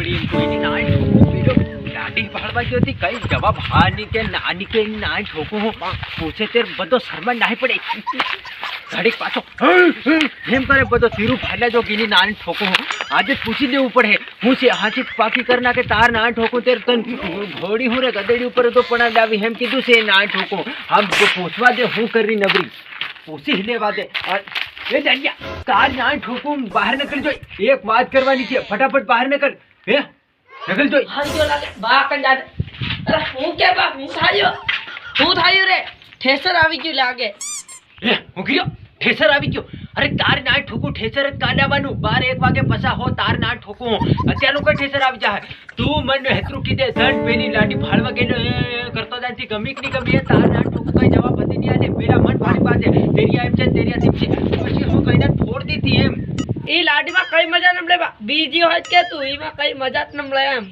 પડી એમ કોઈની ના ઠોકું પીડો દાઢી ભાળવા ગયો હતી કઈ જવાબ હાની કે નાની કે ના ઠોકું હું પૂછે તે બધો શરમા નાહી પડે ઘડીક પાછો એમ કરે બધો સીરું ભાલ્યા જો ગીની નાની ઠોકું હું આજે પૂછી દેવું પડે હું છે હાથી પાકી કર નાખે તાર ના ઠોકું તે તન ઘોડી હું રે ગદેડી ઉપર તો પણ લાવી એમ કીધું છે ના ઠોકું આમ પૂછવા દે હું કરી નબરી પૂછી લેવા દે એ જાણ્યા તાર ના ઠોકું બહાર નીકળી જોઈ એક વાત કરવાની છે ફટાફટ બહાર નીકળ હે નીકળી જોઈ હાજો લાગે બા કંડાટ અરે હું કે બા હું થાયો રે ઠેસર આવી ગયું લાગે હે હું કીયો ઠેસર આવી ગયો અરે તાર ના ઠોકું ઠેસર જ કાઢવાનું 12-1 વાગે પસા હો તાર ના ઠોકું અત્યારનું કઈ ઠેસર આવી જાય તું મને હેતરું કીધે ધન પેલી લાડી ફાળવા ગયેલો એ કરતો જાનથી ગમી કે નહીં ગમી તાર ના ઠોકું કઈ જવાબ હતી નહીં આને પેલા મન ભારી પાસે તેરિયા એમ છે તેરિયા તેમ છે પછી હું કઈને ફોડ દીધી એમ ઈ લાડીમાં કઈ મજા ન મળે બા બીજી હોય કે તું ઈમાં કઈ મજા જ ન મળે એમ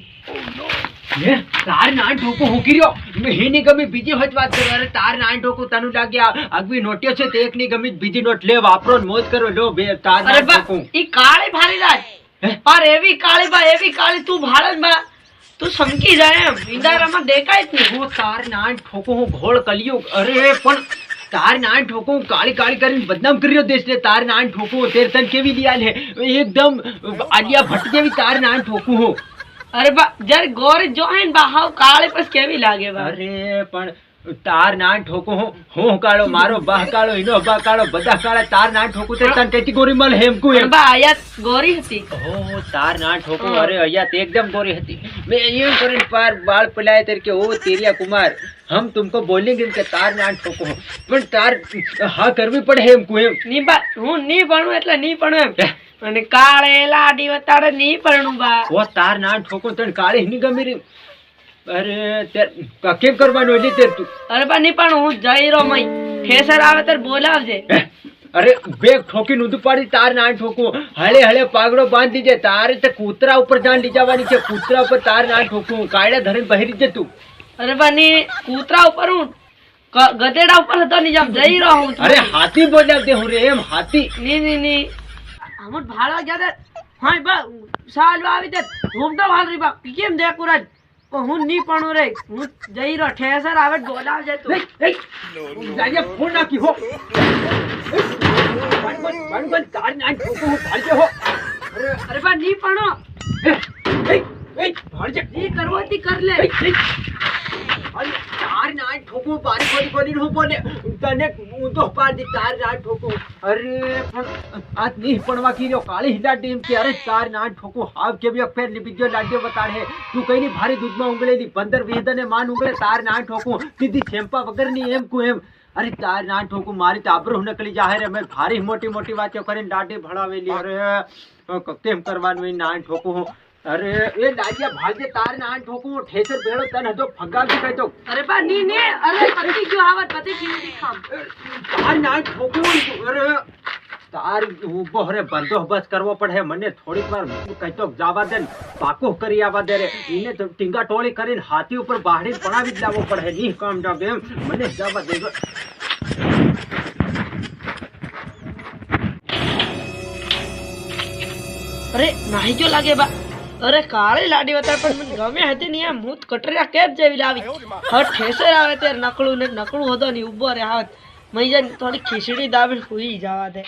હે તાર ના ઠોકું હું કર્યો હીની ગમી બીજી હોય વાત કરો અરે તાર ના ઠોકું તનું લાગ્યા આગવી નોટ્યો છે તે એકની ગમી બીજી નોટ લે વાપરો ને મોજ કરો લો બે તાર ના ઠોકું ઈ કાળી ભારી રાજ પર એવી કાળી તું ભારત બા તું સમકી જાય એમ ઇંદારામાં દેખાય જ નહીં હું તાર ના ઠોકું હું ઘોળ કલિયુગ અરે પણ તાર ના ઠોકું કાળી કરીને બદનામ કર્યો દેશ ને તાર ના ઠોકું તેર તન કેવી દિયાલ હે એકદમ આલિયા ભટ્ટ જેવી તાર ના ઠોકું હું અરે બા જર ગોરી જો હે બા હાવ કાળી પછી કેવી લાગે બા અરે પણ તાર ના ઠોકું હું કાળો મારો બાહ કાળો એનો બા કાળો બધા કાળા તાર ના ઠોકું તે તન તેતી ગોરી મલ હેમકુ એમ બા આયા ગોરી હતી ઓ તાર ના ઠોકું અરે આયા તે એકદમ ગોરી હતી मैं यूं કરીને પાર બાળ પલાય તેર કે ઓ તેરિયા કુમાર हम तुमको बोलेंगे कि तार ना ठोको પણ તાર હા કરવી પડે એમ કુ એમ ની બા હું ની ભણું એટલે ની ભણું એમ અને કાળે લાડી વતાડે ની ભણું બા ઓ તાર ના ઠોકો તને કાળી ની ગમી રી અરે તે કેમ કરવાનું એટલે તે તું અરે બા ની પણ હું જઈ રહ્યો મઈ ઠેસર આવે ત્યારે બોલાવજે અરે બેગ ઠોકી ઊંધું પાડી તાર ના ઠોકું હળે પાગડો બાંધી દે તારે તે કૂતરા ઉપર જાન લઈ જવાની છે કૂતરા ઉપર તાર ના ઠોકું કાયડા ધરીને બહેરી દે તું અરે બા ની કૂતરા ઉપર હું ગધેડા ઉપર હતો ની જામ જઈ રહ્યો હું અરે હાથી બોલ્યા દે હું રે એમ હાથી ની આમ ભાળવા ગયા દે હા બા સાલ આવી દે હું તો ભાલ રી બા કેમ દે કુરાજ હું ની પણ રે હું જઈ રહ્યો ઠેસર આવે બોલાવજે તું જાજે ફોન નાખી હો બન તાર ના ઠોકું ભાળજે હો અરે બા ની પણ ભાળજે ની કરવો તી કર લે તાર ના ઠોકું બારી બોલી હું બોલે તને હું તો પાડી તાર ના ઠોકું અરે પણ આજ નહીં પડવા કીધો કાળી હિલાટી એમ કે અરે તાર ના ઠોકું હાવ કેવી ફેર લીપી ગયો લાડ્યો બતાડે તું કઈ ની ભારી દૂધમાં ઉંગળેલી 15-20 ને માન ઉંગળે તાર ના ઠોકું સીધી છેમ્પા વગર ની એમ કુ એમ અરે તાર ના ઠોકું મારી તો આબરૂ નકલી જાહેર અમે ભારી મોટી વાતો કરીને દાઢી ભણાવેલી અરે કેમ કરવાનું ના ઠોકું અરે એ લાડિયા ભાજે તાર ના ઠોકું ઠેસર ભેળો તને તો ફગાવી કહેતો અરે બા ની ને અરે પતિ ગયો આવત પતિ કેવી દેખામ તાર ના ઠોકું અરે તાર ઉભો રે બંદોબસ્ત કરવો પડે મને થોડીક વાર કહેતો જવા દે પાકો કરી આવવા દે રે એને તો ટીંગા ટોળી કરીને હાથી ઉપર બાહડી પણાવી જ લાવવો પડે ની કામ જાવ એમ મને જવા દેજો અરે નાહી જો લાગે બા અરે કાળી લાડી વતાર પણ મને ગમે હતી ને એમ હું કટરિયા કેબ જેવી લાવી હવે ઠેસર આવે ત્યારે નકળું હતો ને ઉભો રે આવત મઈ જાય થોડી ખીચડી દાબીને સુઈ જવા દે